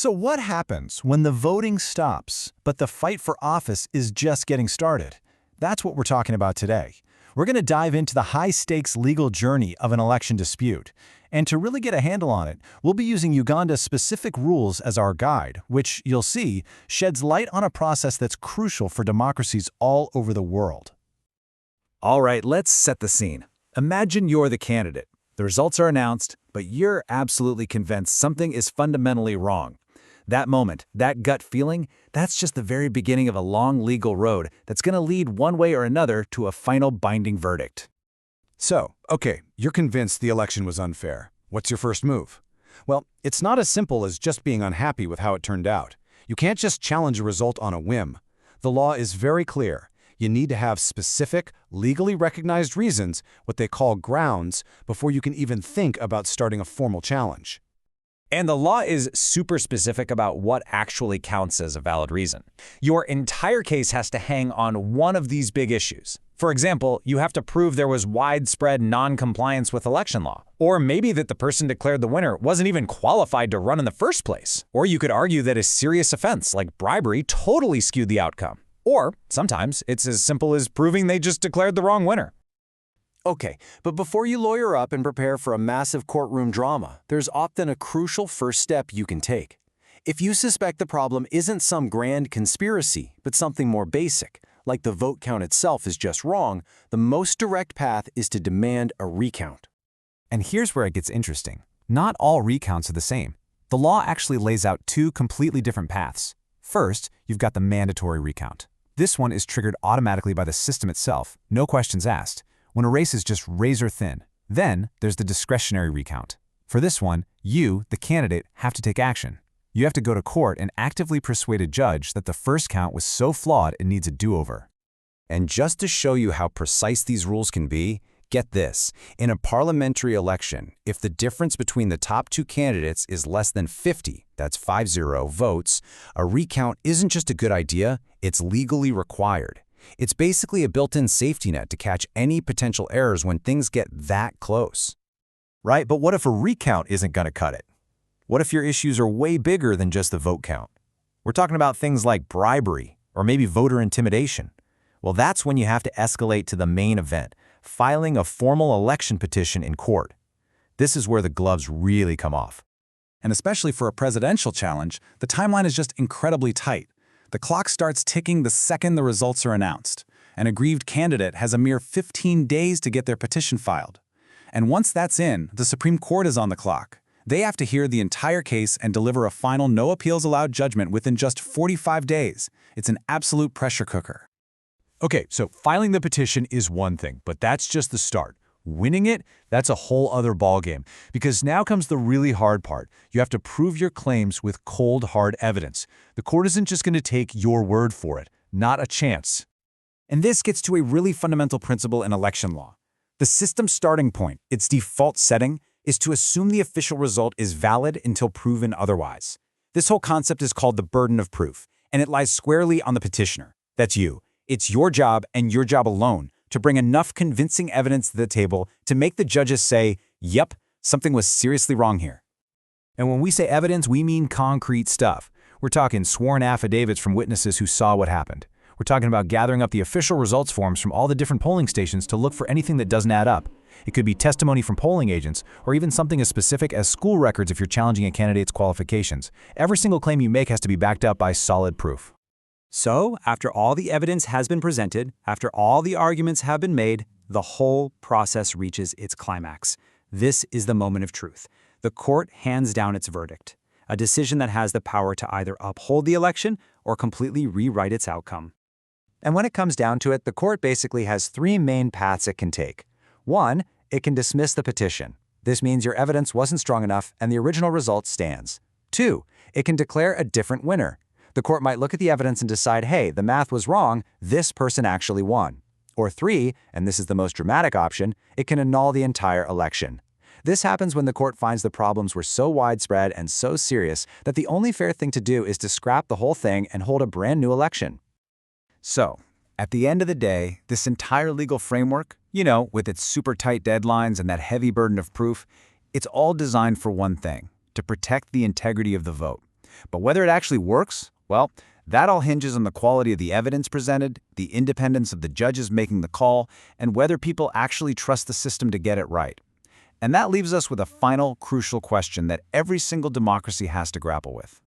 So what happens when the voting stops, but the fight for office is just getting started? That's what we're talking about today. We're going to dive into the high-stakes legal journey of an election dispute. And to really get a handle on it, we'll be using Uganda's specific rules as our guide, which, you'll see, sheds light on a process that's crucial for democracies all over the world. All right, let's set the scene. Imagine you're the candidate. The results are announced, but you're absolutely convinced something is fundamentally wrong. That moment, that gut feeling, that's just the very beginning of a long legal road that's going to lead one way or another to a final binding verdict. So, okay, you're convinced the election was unfair. What's your first move? Well, it's not as simple as just being unhappy with how it turned out. You can't just challenge a result on a whim. The law is very clear. You need to have specific, legally recognized reasons, what they call grounds, before you can even think about starting a formal challenge. And the law is super specific about what actually counts as a valid reason. Your entire case has to hang on one of these big issues. For example, you have to prove there was widespread non-compliance with election law. Or maybe that the person declared the winner wasn't even qualified to run in the first place. Or you could argue that a serious offense like bribery totally skewed the outcome. Or sometimes it's as simple as proving they just declared the wrong winner. Okay, but before you lawyer up and prepare for a massive courtroom drama, there's often a crucial first step you can take. If you suspect the problem isn't some grand conspiracy, but something more basic, like the vote count itself is just wrong, the most direct path is to demand a recount. And here's where it gets interesting. Not all recounts are the same. The law actually lays out two completely different paths. First, you've got the mandatory recount. This one is triggered automatically by the system itself, no questions asked, when a race is just razor thin. Then there's the discretionary recount. For this one, you, the candidate, have to take action. You have to go to court and actively persuade a judge that the first count was so flawed it needs a do-over. And just to show you how precise these rules can be, get this. In a parliamentary election, if the difference between the top two candidates is less than 50, that's 50 votes, a recount isn't just a good idea, it's legally required. It's basically a built-in safety net to catch any potential errors when things get that close. Right, but what if a recount isn't going to cut it? What if your issues are way bigger than just the vote count? We're talking about things like bribery or maybe voter intimidation. Well, that's when you have to escalate to the main event, filing a formal election petition in court. This is where the gloves really come off. And especially for a presidential challenge, the timeline is just incredibly tight. The clock starts ticking the second the results are announced. An aggrieved candidate has a mere 15 days to get their petition filed. And once that's in, the Supreme Court is on the clock. They have to hear the entire case and deliver a final no appeals allowed judgment within just 45 days. It's an absolute pressure cooker. Okay, so filing the petition is one thing, but that's just the start. Winning it, that's a whole other ballgame, because now comes the really hard part. You have to prove your claims with cold, hard evidence. The court isn't just going to take your word for it. Not a chance. And this gets to a really fundamental principle in election law. The system's starting point, its default setting, is to assume the official result is valid until proven otherwise. This whole concept is called the burden of proof, and it lies squarely on the petitioner. That's you. It's your job and your job alone to bring enough convincing evidence to the table to make the judges say, yep, something was seriously wrong here. And when we say evidence, we mean concrete stuff. We're talking sworn affidavits from witnesses who saw what happened. We're talking about gathering up the official results forms from all the different polling stations to look for anything that doesn't add up. It could be testimony from polling agents, or even something as specific as school records if you're challenging a candidate's qualifications. Every single claim you make has to be backed up by solid proof. So, after all the evidence has been presented, after all the arguments have been made, the whole process reaches its climax. This is the moment of truth. The court hands down its verdict, a decision that has the power to either uphold the election or completely rewrite its outcome. And when it comes down to it, the court basically has three main paths it can take. One, it can dismiss the petition. This means your evidence wasn't strong enough and the original result stands. Two, it can declare a different winner. The court might look at the evidence and decide, hey, the math was wrong, this person actually won. Or three, and this is the most dramatic option, it can annul the entire election. This happens when the court finds the problems were so widespread and so serious that the only fair thing to do is to scrap the whole thing and hold a brand new election. So, at the end of the day, this entire legal framework, with its super tight deadlines and that heavy burden of proof, it's all designed for one thing, to protect the integrity of the vote. But whether it actually works, well, that all hinges on the quality of the evidence presented, the independence of the judges making the call, and whether people actually trust the system to get it right. And that leaves us with a final, crucial question that every single democracy has to grapple with.